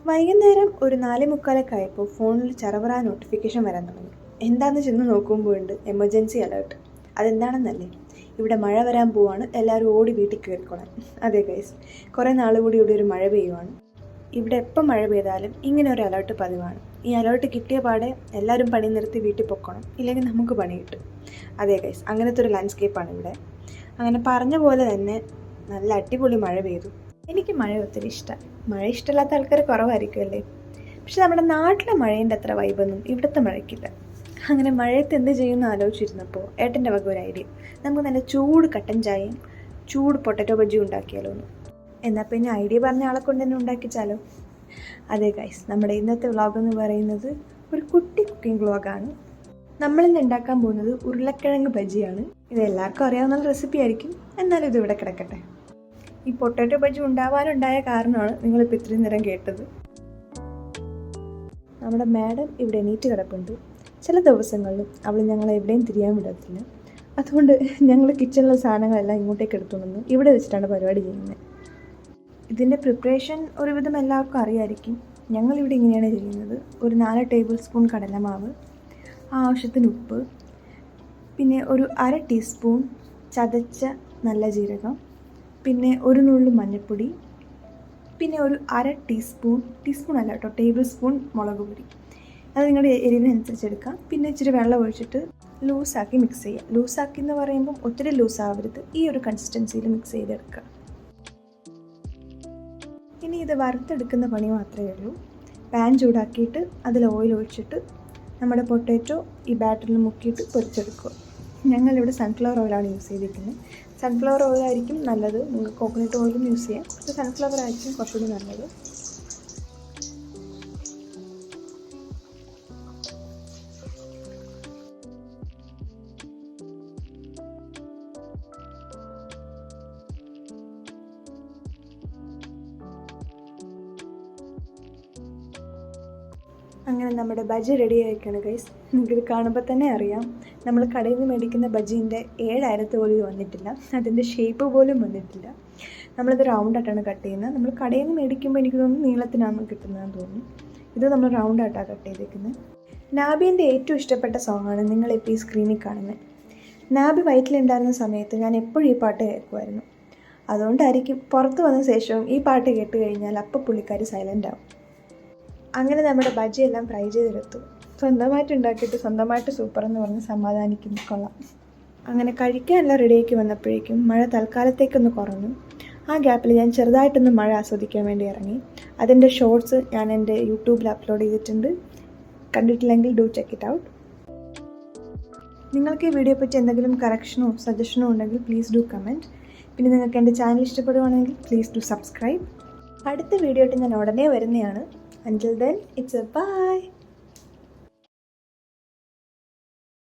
വൈകുന്നേരം ഒരു 4:45 ആയപ്പോൾ ഫോണിൽ ചറവറ നോട്ടിഫിക്കേഷൻ വരാൻ തുടങ്ങി. എന്താണെന്ന് ചെന്ന് നോക്കുമ്പോൾ ഉണ്ട് എമർജൻസി അലേർട്ട്. അതെന്താണെന്നല്ലേ, ഇവിടെ മഴ വരാൻ പോവാണ്, എല്ലാവരും ഓടി വീട്ടിൽ കയറിക്കോളാൻ. അതെ ഗൈസ്, കുറേ നാൾ കൂടി ഇവിടെ ഒരു മഴ പെയ്യുവാണ്. ഇവിടെ എപ്പം മഴ പെയ്താലും ഇങ്ങനെ ഒരു അലേർട്ട് പതിവാണ്. ഈ അലേർട്ട് കിട്ടിയ പാടെ എല്ലാവരും പണി നിർത്തി വീട്ടിൽ പൊക്കണം, ഇല്ലെങ്കിൽ നമുക്ക് പണി കിട്ടും. അതെ ഗൈസ്, അങ്ങനത്തെ ഒരു ലാൻഡ്സ്കേപ്പാണ് ഇവിടെ. അങ്ങനെ പറഞ്ഞ പോലെ തന്നെ നല്ല അടിപൊളി മഴ പെയ്തു. എനിക്ക് മഴ ഒത്തിരി ഇഷ്ടമാണ്. മഴ ഇഷ്ടമില്ലാത്ത ആൾക്കാർ കുറവായിരിക്കും അല്ലേ. പക്ഷെ നമ്മുടെ നാട്ടിലെ മഴേൻ്റെ അത്ര വൈബൊന്നും ഇവിടുത്തെ മഴയ്ക്കില്ല. അങ്ങനെ മഴയത്ത് എന്ത് ചെയ്യുമെന്ന് ആലോചിച്ചിരുന്നപ്പോൾ ഏട്ടൻ്റെ വക ഒരു ഐഡിയ, നമുക്ക് നല്ല ചൂട് കട്ടൻ ചായയും ചൂട് പൊട്ടറ്റോ ബജ്ജിയും ഉണ്ടാക്കിയാലോ എന്ന്. എന്നാൽ പിന്നെ ഐഡിയ പറഞ്ഞ ആളെ കൊണ്ട് തന്നെ ഉണ്ടാക്കിച്ചാലോ. അതെ ഗൈസ്, നമ്മുടെ ഇന്നത്തെ വ്ളോഗ് എന്ന് പറയുന്നത് ഒരു കുട്ടി കുക്കിംഗ് വ്ളോഗാണ്. നമ്മളിന്ന് ഉണ്ടാക്കാൻ പോകുന്നത് ഉരുളക്കിഴങ്ങ് ബജ്ജിയാണ്. ഇത് എല്ലാവർക്കും അറിയാവുന്ന റെസിപ്പി ആയിരിക്കും, എന്നാലും ഇത് ഇവിടെ കിടക്കട്ടെ. ഈ പൊട്ടാറ്റോ ബജ്ജി ഉണ്ടാവാനുണ്ടായ കാരണമാണ് നിങ്ങളിപ്പോൾ ഇത്രയും നേരം കേട്ടത്. നമ്മുടെ മാഡം ഇവിടെ എണീറ്റ് കിടപ്പുണ്ട്. ചില ദിവസങ്ങളിലും അവൾ ഞങ്ങളെ എവിടെയും തിരിയാൻ വിടത്തില്ല. അതുകൊണ്ട് ഞങ്ങൾ കിച്ചണിലെ സാധനങ്ങളെല്ലാം ഇങ്ങോട്ടേക്ക് എടുത്തുകൊണ്ടു ഇവിടെ വെച്ചിട്ടാണ് പരിപാടി ചെയ്യുന്നത്. ഇതിൻ്റെ പ്രിപ്പറേഷൻ ഒരുവിധം എല്ലാവർക്കും അറിയാമായിരിക്കും. ഞങ്ങളിവിടെ ഇങ്ങനെയാണ് ചെയ്യുന്നത്. ഒരു 4 ടേബിൾ സ്പൂൺ കടലമാവ്, ആവശ്യത്തിന് ഉപ്പ്, പിന്നെ ഒരു 1/2 ടീസ്പൂൺ ചതച്ച നല്ല ജീരകം, പിന്നെ ഒരു നുള്ളു മഞ്ഞൾപ്പൊടി, പിന്നെ ഒരു 1/2 ടീസ്പൂൺ അല്ല കേട്ടോ, ടേബിൾ സ്പൂൺ മുളക് പൊടി. അത് നിങ്ങളുടെ എരിവിനനുസരിച്ച് എടുക്കാം. പിന്നെ ഇച്ചിരി വെള്ളം ഒഴിച്ചിട്ട് ലൂസാക്കി മിക്സ് ചെയ്യുക. ലൂസാക്കി എന്ന് പറയുമ്പം ഒത്തിരി ലൂസാവരുത്, ഈ ഒരു കൺസിസ്റ്റൻസിയിൽ മിക്സ് ചെയ്തെടുക്കുക. ഇനി ഇത് വറുത്തെടുക്കുന്ന പണി മാത്രമേ ഉള്ളൂ. പാൻ ചൂടാക്കിയിട്ട് അതിൽ ഓയിൽ ഒഴിച്ചിട്ട് നമ്മുടെ പൊട്ടാറ്റോ ഈ ബാറ്ററിൽ മുക്കിയിട്ട് പൊരിച്ചെടുക്കുക. ഞങ്ങളിവിടെ സൺഫ്ലവർ ഓയിലാണ് യൂസ് ചെയ്തിരിക്കുന്നത്. സൺഫ്ലവർ ഓയിലായിരിക്കും നല്ലത്. നിങ്ങൾക്ക് കോക്കനട്ട് ഓയിലും യൂസ് ചെയ്യാം, പക്ഷേ സൺഫ്ലവർ ആയിരിക്കും കുറച്ചുകൂടി നല്ലത്. അങ്ങനെ നമ്മുടെ ബജ്ജി റെഡി ആയിരിക്കുകയാണ് ഗൈസ്. നിങ്ങൾക്കിത് കാണുമ്പോൾ തന്നെ അറിയാം, നമ്മൾ കടയിൽ നിന്ന് മേടിക്കുന്ന ബജ്ജീൻ്റെ 7/10 പോലും വന്നിട്ടില്ല, അതിൻ്റെ ഷേപ്പ് പോലും വന്നിട്ടില്ല. നമ്മളിത് റൗണ്ടായിട്ടാണ് കട്ട് ചെയ്യുന്നത്. നമ്മൾ കടയിൽ നിന്ന് മേടിക്കുമ്പോൾ എനിക്ക് തോന്നുന്നു നീളത്തിനാണ് കിട്ടുന്നതെന്ന് തോന്നുന്നു. ഇത് നമ്മൾ റൗണ്ടായിട്ടാണ് കട്ട് ചെയ്തേക്കുന്നത്. നാബീൻ്റെ ഏറ്റവും ഇഷ്ടപ്പെട്ട സോങ്ങാണ് നിങ്ങളിപ്പോൾ ഈ സ്ക്രീനിൽ കാണുന്നത്. നാബി വയറ്റിലുണ്ടായിരുന്ന സമയത്ത് ഞാൻ എപ്പോഴും ഈ പാട്ട് കേൾക്കുമായിരുന്നു. അതുകൊണ്ടായിരിക്കും പുറത്ത് വന്ന ശേഷവും ഈ പാട്ട് കേട്ട് കഴിഞ്ഞാൽ അപ്പം പുള്ളിക്കാരി സൈലൻ്റ് ആവും. അങ്ങനെ നമ്മുടെ ബജ്ജി എല്ലാം ഫ്രൈ ചെയ്തെടുത്തു. സ്വന്തമായിട്ട് ഉണ്ടാക്കിയിട്ട് സ്വന്തമായിട്ട് സൂപ്പറെന്ന് പറഞ്ഞ് സമാധാനിക്കുന്നു. കൊള്ളാം. അങ്ങനെ കഴിക്കാനെല്ലാം റെഡിയാക്കി വന്നപ്പോഴേക്കും മഴ തൽക്കാലത്തേക്കൊന്ന് കുറഞ്ഞു. ആ ഗ്യാപ്പിൽ ഞാൻ ചെറുതായിട്ടൊന്ന് മഴ ആസ്വദിക്കാൻ വേണ്ടി ഇറങ്ങി. അതിൻ്റെ ഷോർട്സ് ഞാൻ എൻ്റെ യൂട്യൂബിൽ അപ്ലോഡ് ചെയ്തിട്ടുണ്ട്. കണ്ടിട്ടില്ലെങ്കിൽ ഡു ചെക്ക് ഇറ്റ് ഔട്ട്. നിങ്ങൾക്ക് ഈ വീഡിയോ പറ്റി എന്തെങ്കിലും കറക്ഷനോ സജഷനോ ഉണ്ടെങ്കിൽ പ്ലീസ് ഡു കമൻറ്റ്. പിന്നെ നിങ്ങൾക്ക് എൻ്റെ ചാനൽ ഇഷ്ടപ്പെടുവാണെങ്കിൽ പ്ലീസ് ഡു സബ്സ്ക്രൈബ്. അടുത്ത വീഡിയോ ആയിട്ട് ഞാൻ ഉടനെ വരുന്നതാണ്. Until then, it's a bye.